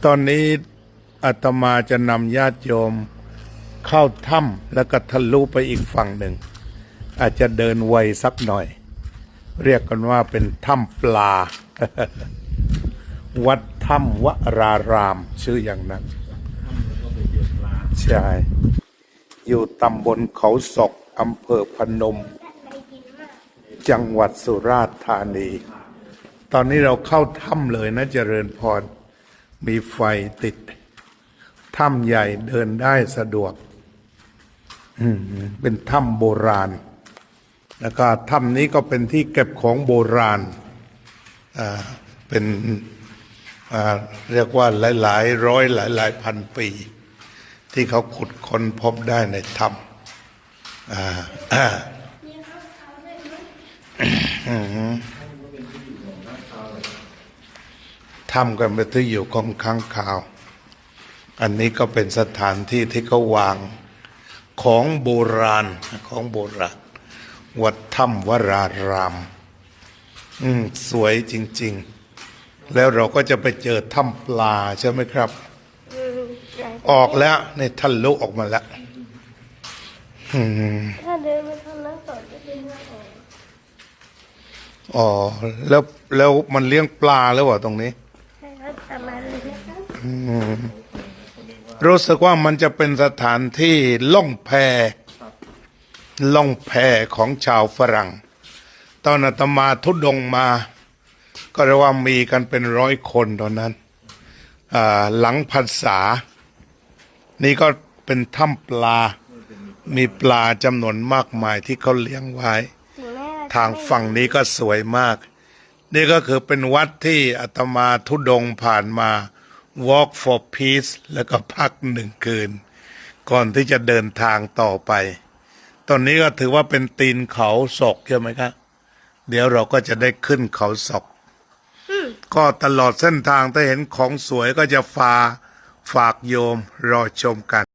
ตอนนี้อาตมาจะนำญาติโยมเข้าถ้ำแล้วก็ทะลุไปอีกฝั่งหนึ่งอาจจะเดินไวสักหน่อยเรียกกันว่าเป็นถ้ำปลา วัดถ้ำวรารามชื่ออย่างนั้นใช่อยู่ตำบลเขาศกอำเภอพนมจังหวัดสุราษฎร์ธานีตอนนี้เราเข้าถ้ำเลยนะเจริญพรมีไฟติดถ้ำใหญ่เดินได้สะดวกเป็นถ้ำโบราณแล้วก็ถ้ำนี้ก็เป็นที่เก็บของโบราณเป็นเรียกว่าหลายร้อยหลายพันปีที่เขาขุดค้นพบได้ในถ้ำถ้ำกันเป็นที่อยู่ของค้างคาวอันนี้ก็เป็นสถานที่ที่เขาวางของโบราณวัดถ้ำวรารามสวยจริงๆแล้วเราก็จะไปเจอถ้ำปลาใช่ไหมครับออกแล้วในทะลุออกมาแล้วถ้าเดินไปทางนั้นต่อจะเป็นทางออกอ๋อแล้วมันเลี้ยงปลาแล้ววะตรงนี้ใช่ครับตามมาเลยนะครับรู้สึกว่ามันจะเป็นสถานที่ล่องแพของชาวฝรั่งตอนอาตมาทุดงมาก็เรียกว่ามีกันเป็น100 คนตอนนั้นหลังพรรษานี่ก็เป็นถ้ำปลามีปลาจำนวนมากมายที่เขาเลี้ยงไว้ทางฝั่งนี้ก็สวยมากนี่ก็คือเป็นวัดที่อาตมาทุดงผ่านมา Walk for Peace แล้วก็พัก1 คืนก่อนที่จะเดินทางต่อไปตอนนี้ก็ถือว่าเป็นตีนเขาศกใช่ไหมครับเดี๋ยวเราก็จะได้ขึ้นเขาศกก็ตลอดเส้นทางถ้าเห็นของสวยก็จะฝากโยมรอชมกัน